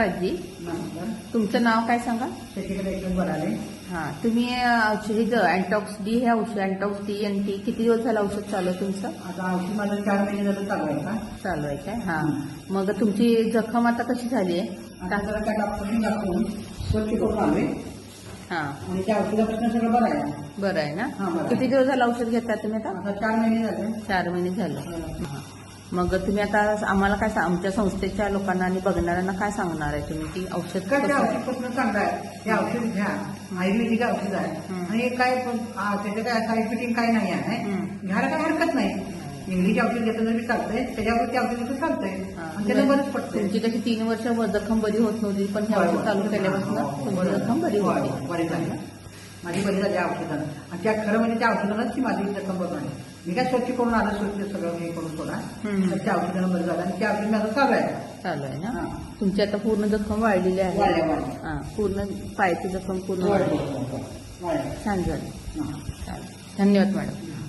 आजी, नमस्कार. तुमचं नाव काय सांगा? शशिकला एकदम बराले. हा, तुम्ही औषध अँटॉक्स डी हे औषध अँटॉक्स डी आणि टी किती दिवस झालं औषध चालू आहे तुमचं? आता औषध माझं 4 महिने झालं चालू आहे का? चालू आहे काय? हा, मग तुमची जखम आता कशी झाली आहे? आता जरा त्या डॉक्टरने दाखवून स्वच्छ करून आलोय हा, आणि त्या औषधापासून सगळं बरं आहे. बरं आहे ना? हा, बरं आहे. किती दिवस झालं औषध घेता तुम्ही आता? आता 4 महिने झाले. 4 महिने झालं. हा. हा. मग तुम्ही आता आम्हाला काय आमच्या संस्थेच्या लोकांना आणि बघणाऱ्यांना काय सांगणार आहे तुम्ही की औषध काय ते कसं? औषध पासून चांगलं आहे. ते औषध घ्या, आयुर्वेदिक औषध आहे आणि काय त्याचं काय साईड फिटिंग काय नाही आहे. घ्यायला काय हरकत नाही. इंग्लिश औषध घेतलं तरी चालतंय, त्याच्यावर ते औषध घेतलं चालतंय आणि त्याला बरंच पडतंय. तुमची कशी 3 वर्ष जखम बरी होत नव्हती, पण हे औषध चालू केल्यापासून तुमची जखम बरी होती. बरी झाली. माझी बरी झाली औषधानं आणि त्या खरं म्हणजे त्या औषधानंच ती माझी जखम बरं झाली. मी काय स्वच्छ करून आलं, स्वच्छ सगळं हे करून सोडा, त्या औषधानं बरं झालं आणि त्या औषध माझं चालू आहे. चालू आहे ना? तुमची आता पूर्ण जखम वाढलेली आहे. वाढल्या. हा, पूर्ण पायाची जखम पूर्ण वाढली. छान झाली. चालेल, धन्यवाद मॅडम.